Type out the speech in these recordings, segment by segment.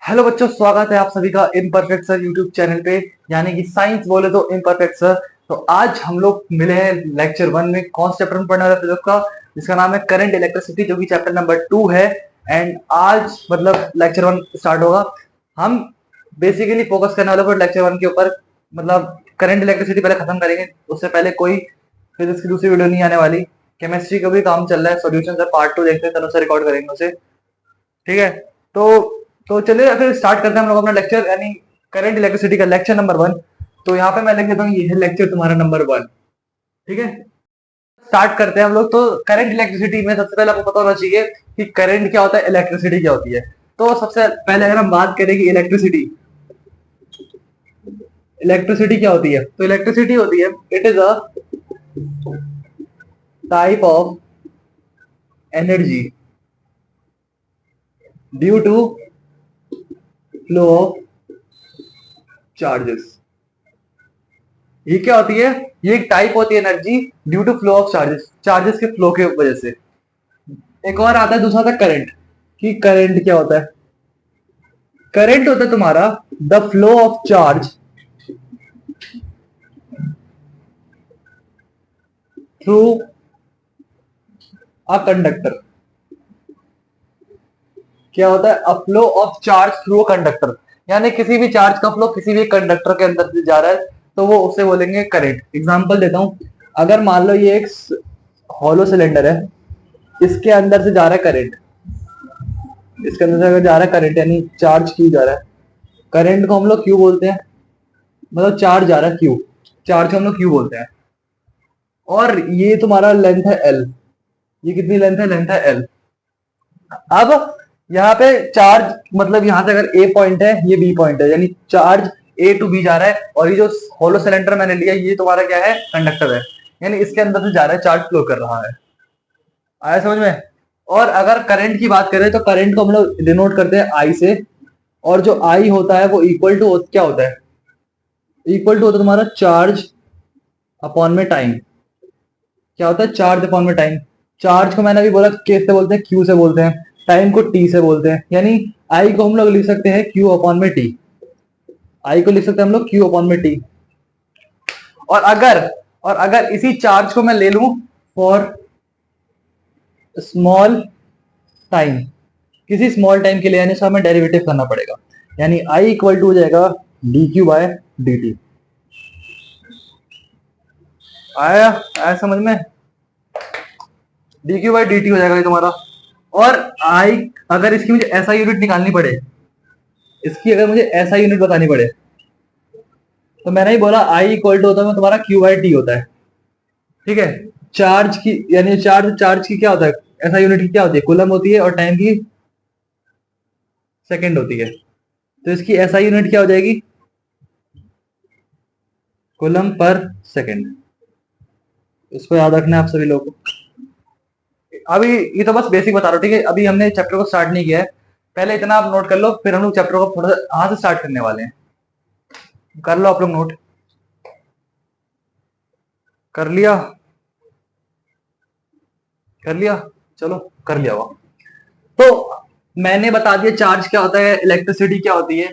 Hello बच्चों, स्वागत है आप सभी का इम्परफेक्ट सर यूट्यूब चैनल पे। यानी कि साइंस बोले तो इम्परफेक्ट सर। तो आज हम लोग मिले हैं लेक्चर 1 में। कौन से चैप्टर में पढ़ने वाले फिजिक्स का, जिसका नाम है करंट इलेक्ट्रिसिटी, जो कि चैप्टर नंबर 2 है। एंड आज मतलब लेक्चर 1 स्टार्ट होगा। हम बेसिकली फोकस करने वाले पर लेक्चर 1 के ऊपर, मतलब करंट इलेक्ट्रिसिटी पहले खत्म करेंगे। उससे पहले कोई फिजिक्स की दूसरी वीडियो नहीं आने वाली। केमिस्ट्री का भी काम चल रहा है, सोल्यूशन पार्ट 2 देखते हैं, तब से रिकॉर्ड करेंगे उसे। ठीक है। तो तो चलिए फिर स्टार्ट करते हैं हम लोग अपना लेक्चर, यानी करंट इलेक्ट्रिसिटी का लेक्चर नंबर 1। तो यहाँ पे मैं लिख देता हूँ, ये है लेक्चर तुम्हारा नंबर 1। ठीक है, स्टार्ट करते हैं हम लोग। तो करंट इलेक्ट्रिसिटी में सबसे पहले आपको पता होना चाहिए कि करंट क्या होता है, इलेक्ट्रिसिटी क्या होती है। तो सबसे पहले अगर हम बात करें कि इलेक्ट्रिसिटी इलेक्ट्रिसिटी क्या होती है, तो इलेक्ट्रिसिटी होती है, it is a type of energy due to flow of charges. ये क्या होती है? ये एक टाइप होती है energy due to flow of charges, charges के फ्लो के वजह से। एक और आता है, दूसरा आता है करंट। कि करंट क्या होता है? करंट होता है तुम्हारा the flow of charge through a conductor. क्या होता है? A flow of charge through a conductor. यानी किसी भी चार्ज का फ्लो किसी भी कंडक्टर के अंदर से जा रहा है, तो वो उसे बोलेंगे करंट। एग्जांपल देता हूं, अगर मान लो ये एक हॉलो सिलेंडर है, इसके अंदर से जा रहा है करंट, इसके अंदर से अगर जा रहा है करंट, यानी चार्ज क्यू जा रहा है। करंट को हम लोग क्यू बोलते हैं, मतलब चार्ज जा रहा है क्यू, चार्ज को हम लोग क्यू बोलते हैं। और ये तुम्हारा लेंथ है एल। ये कितनी लेंथ है? लेंथ है एल। अब यहाँ पे चार्ज, मतलब यहाँ से अगर ए पॉइंट है, ये बी पॉइंट है, यानी चार्ज ए टू बी जा रहा है। और ये जो होलो सिलेंडर मैंने लिया, ये तुम्हारा क्या है? कंडक्टर है। यानी इसके अंदर से जा रहा है, चार्ज फ्लो कर रहा है। आया समझ में? और अगर करंट की बात करें, तो करंट को हम लोग डिनोट करते हैं आई से। और जो आई होता है वो इक्वल टू क्या होता है? इक्वल टू होता है तुम्हारा चार्ज अपॉन में टाइम। क्या होता है? चार्ज अपॉन में टाइम। चार्ज को मैंने अभी बोला किस से बोलते हैं? क्यू से बोलते हैं। टाइम को टी से बोलते हैं। यानी आई को हम लोग लिख सकते हैं क्यू अपॉन में टी। आई को लिख सकते हैं हम लोग क्यू अपॉन में टी। और अगर और अगर इसी चार्ज को मैं ले लूं फॉर स्मॉल टाइम, किसी स्मॉल टाइम के लिए, यानी इसका हमें डेरिवेटिव करना पड़ेगा। यानी आई इक्वल टू हो जाएगा D Q by D T. आया आया समझ में? D Q by D T हो जाएगा ये तुम्हारा। और आई, अगर इसकी मुझे ऐसा यूनिट निकालनी पड़े, इसकी अगर मुझे ऐसा यूनिट बतानी पड़े, तो मैंने ही बोला आई इक्वल टू होता है तुम्हारा क्यू बाई टी होता है। ठीक है। चार्ज की, यानी चार्ज चार्ज की क्या होता है? ऐसा यूनिट की क्या होती है? कूलम होती है। और टाइम की सेकंड होती है। तो इसकी ऐसा यूनिट क्या हो जाएगी? Coulomb per second. इसको याद रखना है आप सभी लोगों को। अभी ये तो बस बेसिक बता रहा हूँ, ठीक है। अभी हमने चैप्टर को स्टार्ट नहीं किया है। पहले इतना आप नोट कर लो, फिर हम लोग चैप्टर को थोड़ा सा यहाँ से स्टार्ट करने वाले हैं। कर लो आप लोग नोट। कर लिया? कर लिया? चलो, कर लिया हुआ। तो मैंने बता दिया चार्ज क्या होता है, इलेक्ट्रिसिटी क्या होती है।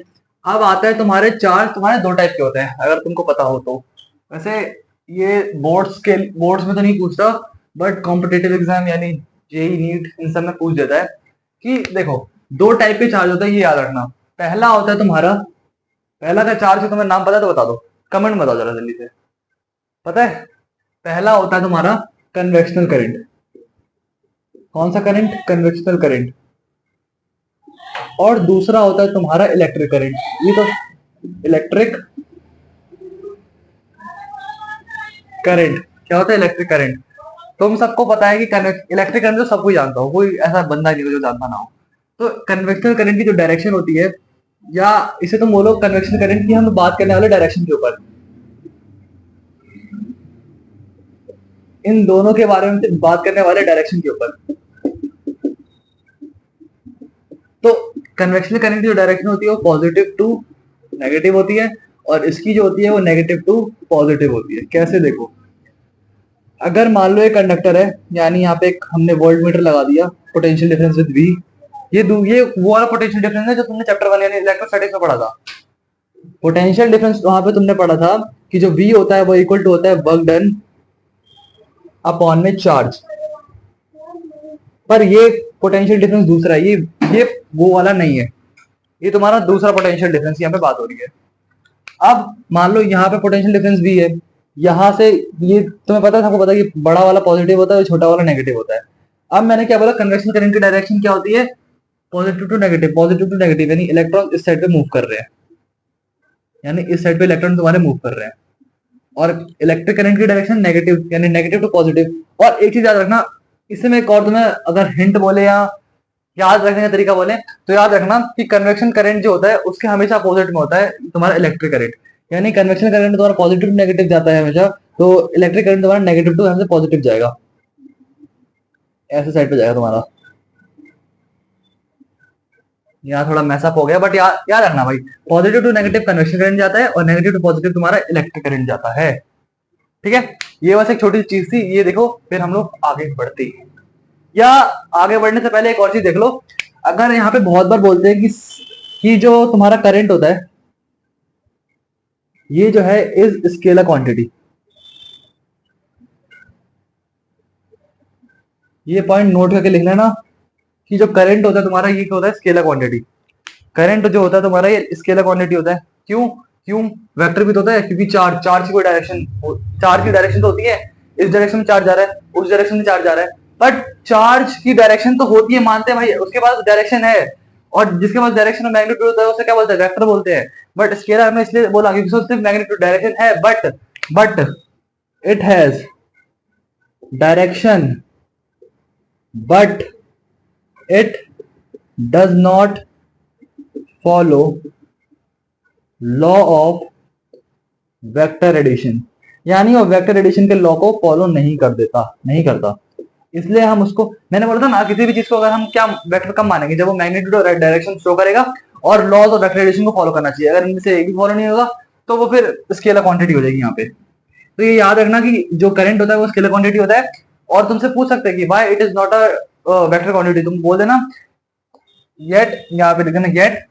अब आता है तुम्हारे चार्ज, तुम्हारे दो टाइप के होते हैं, अगर तुमको पता हो तो। वैसे ये बोर्ड्स में तो नहीं पूछता, बट कॉम्पिटेटिव एग्जाम यानी जेई नीट इन सब में पूछ देता है। कि देखो, दो टाइप के चार्ज होते हैं, ये याद रखना। पहला होता है तुम्हारा, पहला का चार्ज, तुम्हें नाम पता है तो बता दो, कमेंट में बताओ जरा जल्दी से। पता है? पहला होता है तुम्हारा कन्वेक्शनल करंट। कौन सा करंट? Convectional current. और दूसरा होता है तुम्हारा इलेक्ट्रिक करंट। ये तो इलेक्ट्रिक करंट। क्या होता है? Electric current. तुम सबको पता है कि इलेक्ट्रिक करंट तो सब कोई जानता हो, कोई ऐसा बंदा नहीं जो जानता ना हो। तो कन्वेक्शनल करंट की जो डायरेक्शन होती है, या इसे तुम बोलो कन्वेक्शन करंट की, हम बात करने वाले डायरेक्शन के ऊपर। इन दोनों के बारे में बात करने वाले डायरेक्शन के ऊपर। तो कन्वेक्शनल करंट की जो डायरेक्शन होती है वो पॉजिटिव टू नेगेटिव होती है, और इसकी जो होती है वो नेगेटिव टू पॉजिटिव होती है। कैसे? देखो, अगर मान लो एक कंडक्टर है, यानी यहाँ पे हमने वोल्ट मीटर लगा दिया, पोटेंशियल डिफरेंस विद वी। ये वो वाला पोटेंशियल डिफरेंस है जो तुमने चैप्टर 1 यानी इलेक्ट्रोस्टैटिक्स में पढ़ा था। पोटेंशियल डिफरेंस वहां पे तुमने पढ़ा था कि जो V होता है वो इक्वल टू होता है वर्क डन अपॉन में चार्ज। पर ये पोटेंशियल डिफरेंस दूसरा है, ये वो वाला नहीं है, ये तुम्हारा दूसरा पोटेंशियल डिफरेंस यहाँ पे बात हो रही है। अब मान लो यहाँ पे पोटेंशियल डिफरेंस भी है, यहाँ से ये तुम्हें पता है, सबको पता है कि बड़ा वाला पॉजिटिव होता है और छोटा वाला नेगेटिव होता है। अब मैंने क्या बोला, कन्वेक्शन करंट की डायरेक्शन क्या होती है, पॉजिटिव टू नेगेटिव, यानी इलेक्ट्रॉन इस साइड पे मूव कर रहे हैं, यानी इस साइड पे इलेक्ट्रॉन तुम्हारे मूव कर रहे हैं। और इलेक्ट्रिक करंट की डायरेक्शन नेगेटिव, यानी नेगेटिव टू पॉजिटिव। और एक चीज याद रखना, इससे में एक और तुम्हें अगर हिंट बोले या याद रखने का तरीका बोले तो याद रखना कि कन्वेक्शन करंट जो होता है उसके हमेशा अपोजिट में होता है तुम्हारा इलेक्ट्रिक करंट, यानी कन्वेक्शन करंट तुम्हारा पॉजिटिव टू नेगेटिव जाता है हमेशा, तो इलेक्ट्रिक करंट तुम्हारा नेगेटिव टू यहाँ से पॉजिटिव जाएगा, ऐसे साइड पे जाएगा तुम्हारा। यहाँ थोड़ा मैसअप हो गया, बट याद रखना भाई, positive to negative convection current जाता है और नेगेटिव टू पॉजिटिव तुम्हारा इलेक्ट्रिक करंट जाता है। ठीक है, ये बस एक छोटी सी चीज थी, ये देखो फिर हम लोग आगे बढ़ते हैं। या आगे बढ़ने से पहले एक और चीज देख लो, अगर यहाँ पे बहुत बार बोलते हैं कि जो तुम्हारा करंट होता है ये जो है इज स्केलर क्वांटिटी, ये पॉइंट नोट करके लिख लेना कि जो करंट होता है तुम्हारा ये क्या होता है, स्केलर क्वांटिटी। करंट जो होता है तुम्हारा ये स्केलर क्वांटिटी होता है। क्यों क्यों वेक्टर भी तो होता है, क्योंकि चार्ज की कोई डायरेक्शन, चार्ज की डायरेक्शन तो होती है, इस डायरेक्शन में चार्ज जा रहा है, उस डायरेक्शन में चार्ज जा रहा है, बट चार्ज की डायरेक्शन तो होती है, मानते हैं भाई, उसके पास डायरेक्शन है, और जिसके पास डायरेक्शन और मैग्नीट्यूड होता है उसे क्या बोलते हैं, वेक्टर बोलते हैं। बट स्केलर हमने इसलिए बोला क्योंकि सिर्फ मैग्नीट्यूड डायरेक्शन है, but it has direction, but it does not follow law of vector addition, यानी वो वेक्टर एडिशन के लॉ को फॉलो नहीं करता। इसलिए हम उसको, मैंने बोला था ना, किसी भी चीज को अगर हम क्या वेक्टर कम मानेंगे, जब वो मैग्नीट्यूड और डायरेक्शन शो करेगा और लॉज ऑफ वेक्टर एडिशन को फॉलो करना चाहिए। अगर इनमें से एक भी फॉलो नहीं होगा तो वो फिर स्केलर क्वांटिटी हो जाएगी यहाँ पे। तो ये याद रखना कि जो करंट होता है वो स्केलर क्वांटिटी होता है। और तुमसे पूछ सकते हैं कि why it is not a vector quantity, तुम बोल देना येट, यहाँ पे लिख देना yet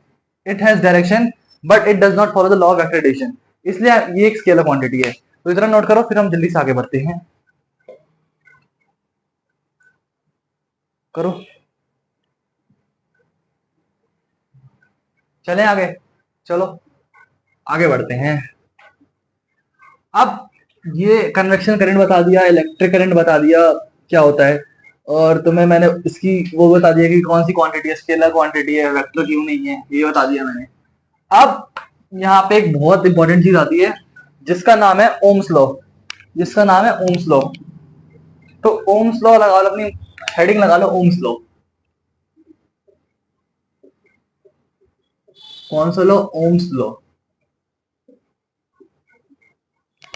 it has direction but it does not follow the law of vector addition, इसलिए ये एक स्केलर क्वांटिटी है। तो इतना नोट करो, फिर हम जल्दी से आगे बढ़ते हैं। करो, चलें आगे, चलो आगे बढ़ते हैं। अब ये कन्वेक्शन करंट बता दिया, इलेक्ट्रिक करंट बता दिया क्या होता है, और तुम्हें मैंने इसकी वो बता दिया कि कौन सी क्वांटिटी है, स्केलर क्वांटिटी है, वेक्टर क्यों नहीं है, ये बता दिया मैंने। अब यहाँ पे एक बहुत इंपॉर्टेंट चीज आती है जिसका नाम है ओम्स लॉ, जिसका नाम है ओम्स लॉ। तो ओम्स लॉ लगा लो, अपनी हेडिंग लगा लो, ओम्स लॉ। कौन सा law, Ohm's law.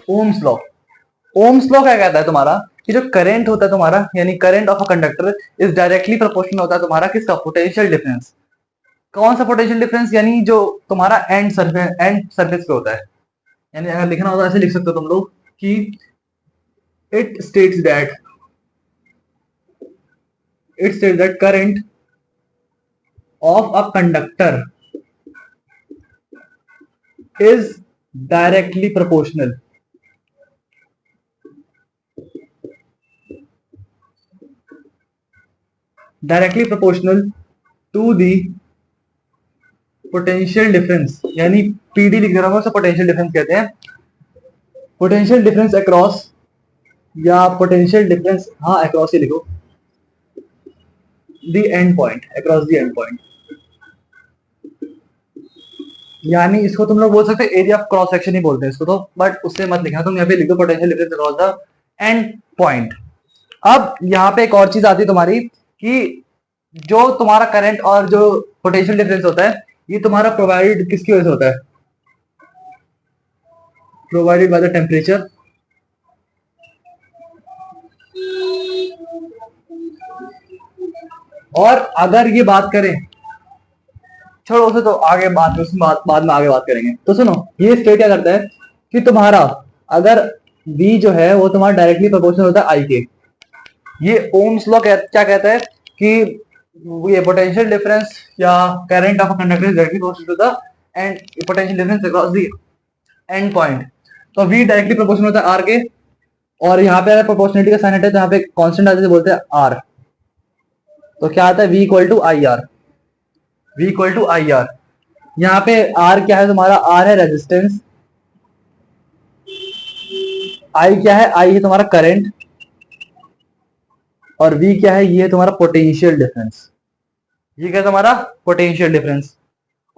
Ohm's law, Ohm's law क्या कहता है तुम्हारा कि जो करंट होता है तुम्हारा, यानी current of a conductor is directly proportional होता है तुम्हारा किसका, पोटेंशियल डिफरेंस। कौन सा पोटेंशियल डिफरेंस, यानी जो तुम्हारा एंड सरफेस पे होता है। यानी अगर लिखना होता है ऐसे लिख सकते हो तुम लोग कि it states that current of a conductor is directly proportional to the potential difference, यानी पीडी लिख रहा हूं, पोटेंशियल डिफरेंस कहते हैं, पोटेंशियल डिफरेंस अक्रॉस, या पोटेंशियल डिफरेंस, हाँ अक्रॉस ही लिखो, the end point, across the end point. यानी इसको तुम लोग बोल सकते हैं एरिया ऑफ क्रॉस सेक्शन ही बोलते हैं इसको तो, बट उससे मत लिखना, तुम यहाँ पे लिख दो potential difference across the end point. अब यहाँ पे एक और चीज आती है तुम्हारी कि जो तुम्हारा करंट और जो पोटेंशियल डिफरेंस होता है ये तुम्हारा प्रोवाइडेड किसकी वजह से होता है, प्रोवाइडेड बाय द टेम्परेचर। और अगर ये बात करें, छोड़ो उसे, तो आगे बाद में आगे बात करेंगे। तो सुनो, ये स्टेट क्या करता है कि तुम्हारा अगर V जो है वो तुम्हारा डायरेक्टली प्रोपोर्शनल होता है I के। ये ओम्स लॉ क्या कहता है कि ये पोटेंशियल डिफरेंस या current of conductor is directly proportional to the end potential difference across the end point. तो वी डायरेक्टली प्रोपोर्शनल होता है आर के, और यहाँ पे अगर प्रोपोर्शनलिटी का साइन हटे तो यहाँ पे कांस्टेंट आते बोलते हैं आर। तो क्या आता है v equal to I R, v equal to I R. यहाँ पे r क्या है तुम्हारा, r है रेजिस्टेंस, i क्या है, i है तुम्हारा करंट, और v क्या है, ये है तुम्हारा पोटेंशियल डिफरेंस। ये क्या है तुम्हारा पोटेंशियल डिफरेंस।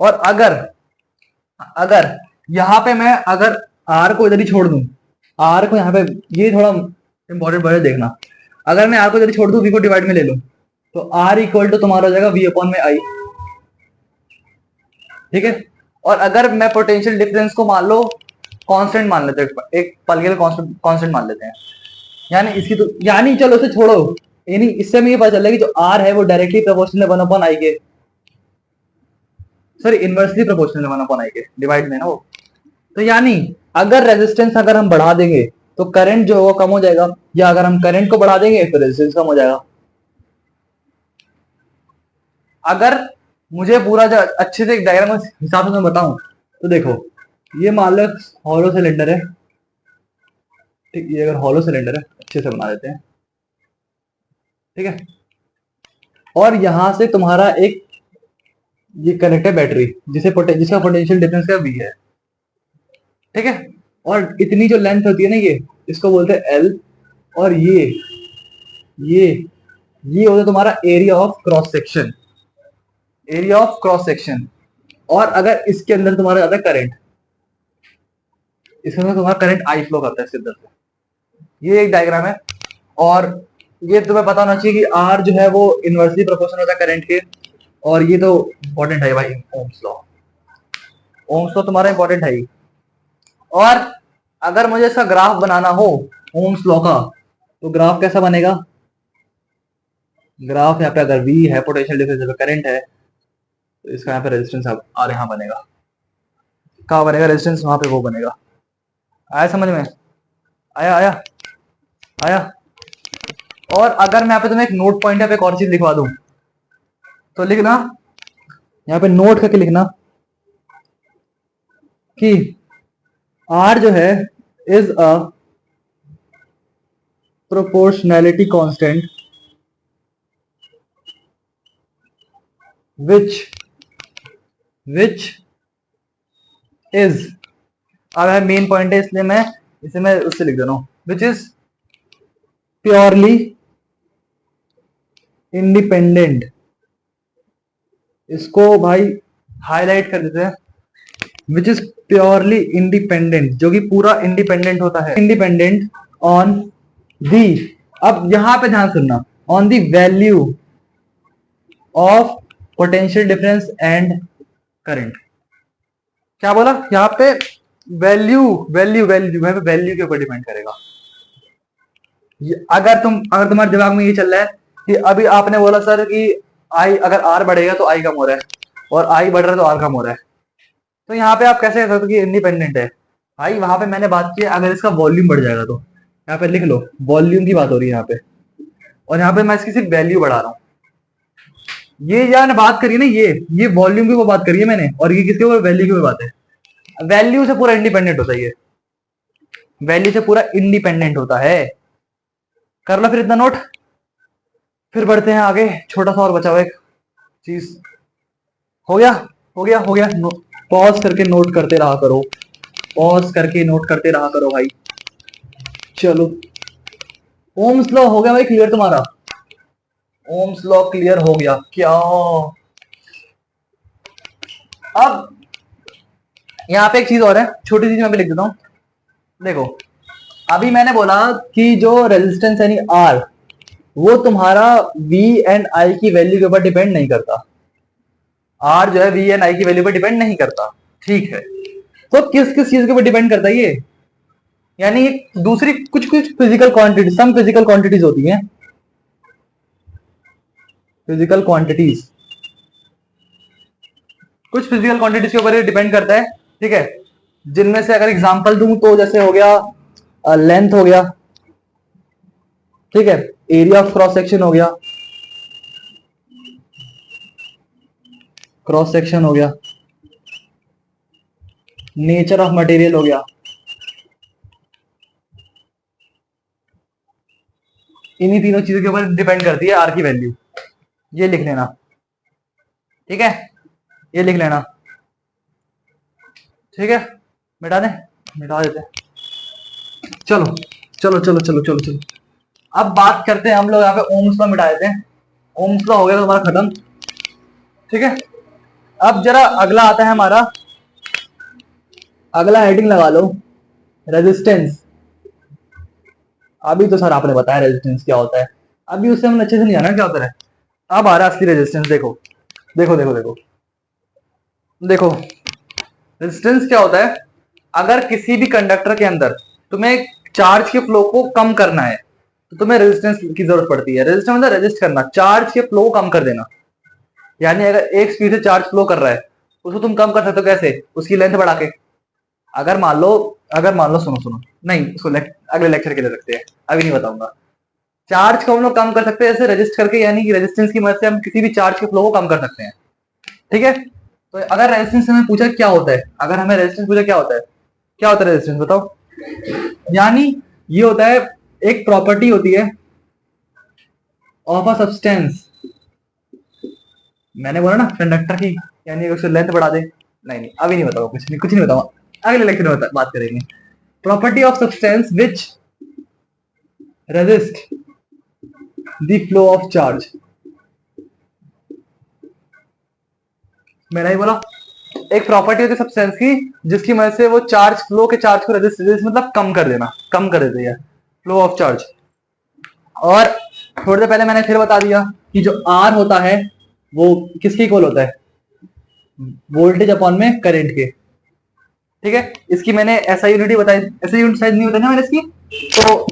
और अगर अगर यहाँ पे मैं अगर r को इधर ही छोड़ दूं, r को यहाँ पे, ये थोड़ा इंपॉर्टेंट वर्ड देखना, अगर मैं r को इधर ही छोड़ दूं, v को डिवाइड में ले लूं, तो r इक्वल टू तुम्हारा हो जाएगा v अपॉन में आई। ठीक है। और अगर मैं पोटेंशियल डिफरेंस को मान लो कांस्टेंट मान लेते हैं, एक पल के लिए कांस्टेंट मान लेते हैं, यानी इसकी तो, यानी चलो इसे छोड़ो, यानी इससे हमें ये पता चला कि जो r है वो डायरेक्टली प्रोपोर्शनल है 1 अपॉन आई के, सॉरी इनवर्सली प्रोपोर्शनल है 1 अपॉन आई के, डिवाइड में ना वो। तो यानी अगर रेजिस्टेंस अगर हम बढ़ा देंगे तो करंट जो होगा कम हो जाएगा, या अगर हम करंट को बढ़ा देंगे तो रेजिस्टेंस कम हो जाएगा। अगर मुझे पूरा जो अच्छे से एक डायग्राम हिसाब से मैं बताऊं तो देखो, ये मान लो हॉलो सिलेंडर है, ठीक, ये अगर हॉलो सिलेंडर है, अच्छे से बना देते हैं, ठीक है। और यहां से तुम्हारा एक ये कनेक्ट है बैटरी, जिसका पोटेंशियल डिफरेंस का v है, ठीक है। और इतनी जो लेंथ होती है ना, ये इसको बोलते हैं L, और ये होता है तुम्हारा area of cross section, area of cross section. और अगर इसके अंदर तुम्हारा जाता है करंट, इसके अंदर तुम्हारा करंट आई फ्लो करता है इसके अंदर से। ये एक डायग्राम है, और ये तुम्हें पता होना चाहिए कि आर जो है वो इनवर्सली प्रोपोर्शनल होता है करंट के, और ये तो इंपॉर्टेंट है भाई, ओम्स लॉ, ओम्स लॉ तुम्हारा इंपॉर्टेंट है ही। और अगर मुझे इसका ग्राफ बनाना हो ओम्स लॉ का, तो ग्राफ कैसा बनेगा, ग्राफ यहाँ पे अगर v है, पोटेंशियल डिफरेंस करंट है, तो इसका यहाँ पे रेजिस्टेंस आर यहाँ बनेगा, कहाँ बनेगा रेजिस्टेंस, वहां पे वो बनेगा। आया समझ में, आया आया आया। और अगर मैं यहाँ पे तुम्हें एक नोट पॉइंट पे एक और चीज लिखवा दूं, तो लिखना यहाँ पे नोट करके लिखना कि R जो है is a proportionality constant which is, अब है मेन पॉइंट है इसलिए मैं इसे मैं उससे लिख दे रहा हूं, विच इज प्योरली इंडिपेंडेंट। इसको भाई हाईलाइट कर देते हैं, विच इज प्योरली इंडिपेंडेंट, जो कि पूरा इंडिपेंडेंट होता है, इंडिपेंडेंट ऑन दी, अब यहां पे ध्यान सुनना, on the value of potential difference and current. क्या बोला यहाँ पे, वैल्यू वैल्यू वैल्यू वहां पे वैल्यू के ऊपर डिपेंड करेगा। अगर तुम्हारे दिमाग में ये चल रहा है कि अभी आपने बोला सर कि आई, अगर आर बढ़ेगा तो आई कम हो रहा है, और आई बढ़ रहा है तो आर कम हो रहा है, तो यहाँ पे आप कैसे कह सकते हो कि इंडिपेंडेंट है भाई। वहां पे मैंने बात की अगर इसका वॉल्यूम बढ़ जाएगा, तो यहाँ पे लिख लो वॉल्यूम की बात हो रही है यहाँ पे, और यहाँ पे मैं इसकी सिर्फ वैल्यू बढ़ा रहा हूँ। ये यार बात करी ना, ये वॉल्यूम की वो बात करी है मैंने, और ये किसके ऊपर, वैल्यू की बात है। वैल्यू से पूरा इंडिपेंडेंट होता है ये, वैल्यू से पूरा इंडिपेंडेंट होता है। कर लो फिर इतना नोट, फिर बढ़ते हैं आगे। छोटा सा और बचा हुआ एक चीज, हो गया हो गया हो गया। पॉज करके नोट करते रहा करो, पॉज करके नोट करते रहा करो भाई। चलो, ओम्स लॉ हो गया भाई क्लियर तुम्हारा, ओम्स लॉ क्लियर हो गया क्या। अब यहाँ पे एक चीज और है, छोटी सी मैं भी लिख देता हूं। देखो अभी मैंने बोला कि जो रेजिस्टेंस यानी आर, वो तुम्हारा V एंड I की वैल्यू के ऊपर डिपेंड नहीं करता। R जो है V एंड I की वैल्यू पर डिपेंड नहीं करता, ठीक है। तो किस किस चीज के ऊपर डिपेंड करता है ये, यानी दूसरी कुछ कुछ physical quantity, some physical quantities होती हैं, फिजिकल क्वांटिटीज, कुछ फिजिकल क्वांटिटीज के ऊपर डिपेंड करता है, ठीक है। जिनमें से अगर एग्जांपल दूं तो जैसे हो गया लेंथ हो गया, ठीक है, एरिया ऑफ क्रॉस सेक्शन हो गया, क्रॉस सेक्शन हो गया, नेचर ऑफ मटेरियल हो गया, इन्हीं तीनों चीजों के ऊपर डिपेंड करती है आर की वैल्यू। ये लिख लेना, ठीक है, ये लिख लेना, ठीक है, मिटा दें, मिटा देते हैं। चलो चलो चलो चलो चलो चलो, अब बात करते हैं हम लोग यहाँ पे ओम्स लॉ मिटा देते हैं। ओम्स लॉ हो गया तो हमारा खत्म, ठीक है। अब जरा अगला आता है हमारा, अगला हेडिंग लगा लो रेजिस्टेंस। अभी तो सर आपने बताया रेजिस्टेंस क्या होता है, अभी उससे हम अच्छे से नहीं जाना क्या होता है। अब आ रहा है असली रेजिस्टेंस, देखो देखो देखो देखो देखो, रेजिस्टेंस क्या होता है। अगर किसी भी कंडक्टर के अंदर तुम्हें चार्ज के फ्लो को कम करना है तो तुम्हें रेजिस्टेंस की जरूरत पड़ती है। रेजिस्टेंस मतलब रेजिस्ट करना, चार्ज के फ्लो को कम कर देना। यानी अगर एक स्पीड से चार्ज फ्लो कर रहा है उसको तुम कम कर सकते हो, कैसे, उसकी लेंथ बढ़ा के। अगर मान लो सुनो सुनो, नहीं उसको अगले लेक्चर के लिए रखते हैं, अभी नहीं बताऊंगा। चार्ज को हम लोग कम कर सकते हैं ऐसे रेजिस्ट करके, यानी कि रेजिस्टेंस की मदद से हम किसी भी चार्ज के फ्लो को कम कर सकते हैं, ठीक है। तो अगर रेजिस्टेंस हमें पूछा क्या होता है, अगर हमें रेजिस्टेंस पूछा क्या होता है, क्या होता है रेजिस्टेंस बताओ। यानी ये होता है, एक प्रॉपर्टी होती है ऑफ अ सब्सटेंस। मैंने बोला ना कंडक्टर की, यानी उसकी लेंथ बढ़ा दे। नहीं नहीं अभी नहीं बताऊंगा, कुछ नहीं बताऊंगा, अगले लेक्चर में बात करेंगे। Property of substance which resist the flow of charge. मैंने ही बोला, एक प्रॉपर्टी होती है सब्सटेंस की जिसकी मदद से वो चार्ज फ्लो के चार्ज को रेजिस्ट मतलब कम कर देना, कम कर देती है फ्लो ऑफ चार्ज। और थोड़ी देर पहले मैंने फिर बता दिया कि जो आर होता है वो किसके इक्वल होता है, वोल्टेज अपॉन में करंट के, ठीक है। इसकी मैंने ऐसा यूनिट ही बताई, ऐसा यूनिट शायद नहीं बताई ना मैंने इसकी, तो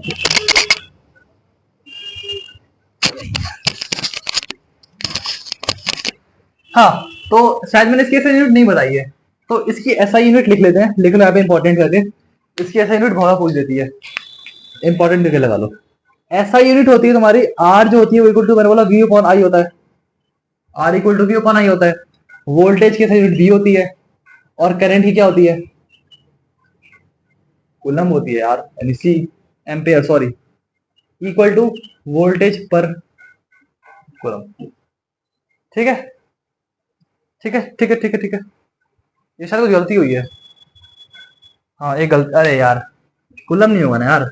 हाँ, तो शायद मैंने इसकी ऐसा यूनिट नहीं बताई है, तो इसकी ऐसा यूनिट लिख लेते हैं, लिख लो यहाँ पे इंपॉर्टेंट करके। इसकी ऐसा यूनिट बहुत पूछ देती है, इंपॉर्टेंट करके लगा लो। ऐसा यूनिट होती है तुम्हारी, आर जो होती है वो इक्वल टू मैंने बोला वी अपॉन आई होता है, R equal to V upon I होता है। वोल्टेज की ऐसा यूनिट वी होती है, और करंट की क्या होती है, कूलम होती है यार, यानी C, ampere sorry, equal to voltage पर कूलम, ठीक है ठीक है ठीक है ठीक है ठीक है। ये शायद कुछ गलती हुई है, हाँ एक गलती, अरे यार कूलम नहीं होगा ना यार,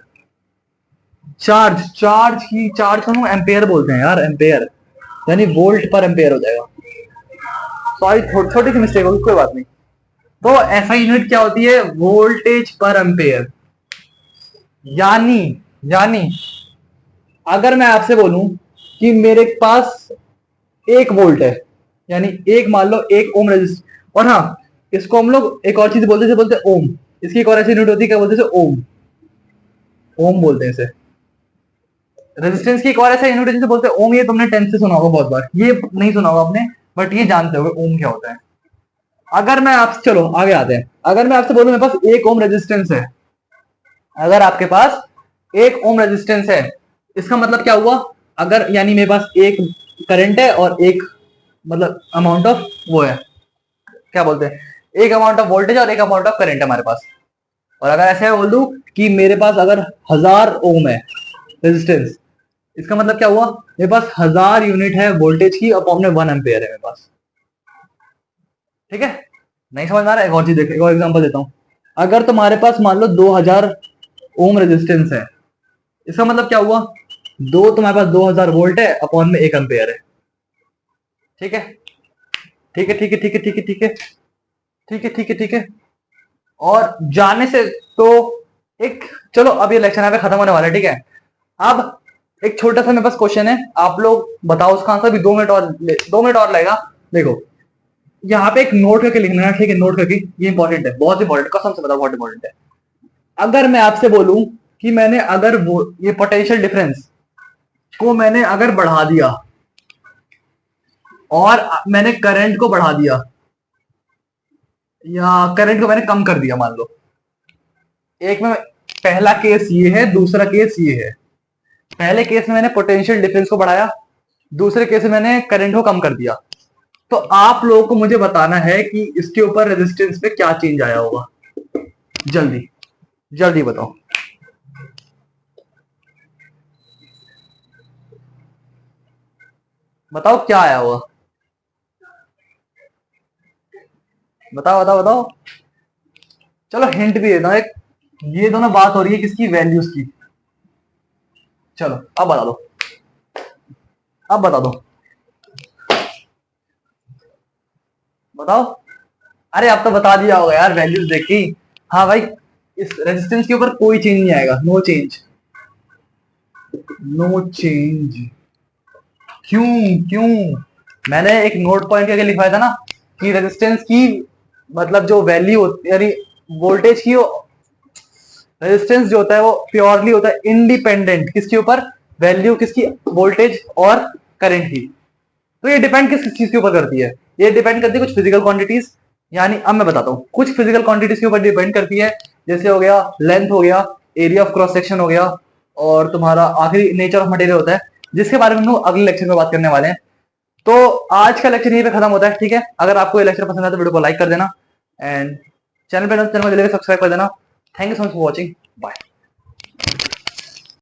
चार्ज को हम एम्पेयर बोलते हैं यार, एम्पेयर यानी वोल्ट पर एम्पेयर हो जाएगा। सॉरी छोटी सी मिस्टेक होगी, कोई बात नहीं। तो ऐसा यूनिट क्या होती है, वोल्टेज पर एम्पेयर। यानी यानी अगर मैं आपसे बोलूं कि मेरे पास 1 वोल्ट है, यानी एक मान लो 1 ओम रेजिस्टर, और हाँ इसको हम लोग एक और चीज बोलते हैं ओम। इसकी एक और ऐसी यूनिट होती है, क्या बोलते हैं ओम, ओम बोलते हैं इसे। रेजिस्टेंस की एक और ऐसा यूनिट है जिसे बोलते हैं ओम, ये तुमने 10th से सुना होगा बहुत बार, ये नहीं सुना होगा आपने, बट ये जानते होगे ओम क्या होता है। अगर मैं आपसे, चलो आगे आते हैं, अगर मैं आपसे बोलूं मेरे पास 1 ओम रेजिस्टेंस है, अगर आपके पास 1 ओम रेजिस्टेंस है, इसका मतलब क्या हुआ, अगर यानी मेरे पास एक करंट है और एक मतलब अमाउंट ऑफ वो है, क्या बोलते हैं, एक अमाउंट ऑफ वोल्टेज और एक अमाउंट ऑफ करंट है हमारे पास। और अगर ऐसे बोल दूं कि मेरे पास अगर 1000 ओम है रेजिस्टेंस, इसका मतलब क्या हुआ, मेरे पास 1000 यूनिट है वोल्टेज की, अपॉन में 1 एम्पेयर है मेरे पास, ठीक है। नहीं समझ में आ रहा है, एक और चीज देखो, एक और एग्जांपल देता हूं। अगर तुम्हारे पास मान लो 2000 ओम रेजिस्टेंस है, इसका मतलब क्या हुआ, तुम्हारे पास 2000 वोल्ट है, अपॉन में 1 एम्पेयर है, ठीक है ठीक है ठीक है ठीक है ठीक है ठीक है ठीक है ठीक है ठीक है। और जाने से तो एक, चलो अब ये लेक्चर यहाँ पे खत्म होने वाला है, ठीक है। अब एक छोटा सा मेरे पास क्वेश्चन है, आप लोग बताओ उसका आंसर भी, 2 मिनट और लगेगा। देखो यहाँ पे एक नोट करके लिखना है, ठीक है, नोट करके, ये इंपॉर्टेंट है, बहुत इंपॉर्टेंट, कसम से बताओ बहुत इंपॉर्टेंट है। अगर मैं आपसे बोलूं कि मैंने अगर वो ये पोटेंशियल डिफरेंस को मैंने अगर बढ़ा दिया और मैंने करंट को बढ़ा दिया, या करंट को मैंने कम कर दिया, मान लो एक में, पहला केस ये है, दूसरा केस ये है। पहले केस में मैंने पोटेंशियल डिफरेंस को बढ़ाया, दूसरे केस में मैंने करंट को कम कर दिया। तो आप लोगों को मुझे बताना है कि इसके ऊपर रेजिस्टेंस पे क्या चेंज आया होगा। जल्दी जल्दी बताओ। बताओ क्या आया होगा। बताओ बताओ बताओ। चलो हिंट भी देता हूं एक। ये दोनों बात हो रही है किसकी, वैल्यूज की। चलो अब बता दो, अब बता दो, बताओ। अरे अब तो बता दिया होगा यार वैल्यूज देखी। हाँ भाई, इस रेजिस्टेंस के ऊपर कोई चेंज नहीं आएगा, नो चेंज, नो चेंज। क्यों? क्यों? मैंने एक नोट पॉइंट करके लिखवाया था ना कि रेजिस्टेंस की मतलब जो वैल्यू होती है, वोल्टेज की, रेजिस्टेंस जो होता है वो प्योरली होता है इंडिपेंडेंट किसके ऊपर, वैल्यू किसकी, वोल्टेज और करंट की। तो ये डिपेंड किस चीज के ऊपर करती है, ये डिपेंड करती है कुछ फिजिकल क्वांटिटीज। यानी अब मैं बताता हूँ, कुछ फिजिकल क्वांटिटीज के ऊपर डिपेंड करती है। जैसे हो गया लेंथ, हो गया एरिया ऑफ क्रॉस सेक्शन, हो गया और तुम्हारा आखिरी नेचर ऑफ मटेरियल होता है, जिसके बारे में हम लोग अगले लेक्चर में बात करने वाले हैं। तो आज का लेक्चर यहीं पे खत्म होता है, ठीक है। अगर आपको ये लेक्चर पसंद आया तो वीडियो को लाइक कर देना एंड चैनल पे चैनल को जल्दी सब्सक्राइब कर देना। Thank you so much for watching, bye.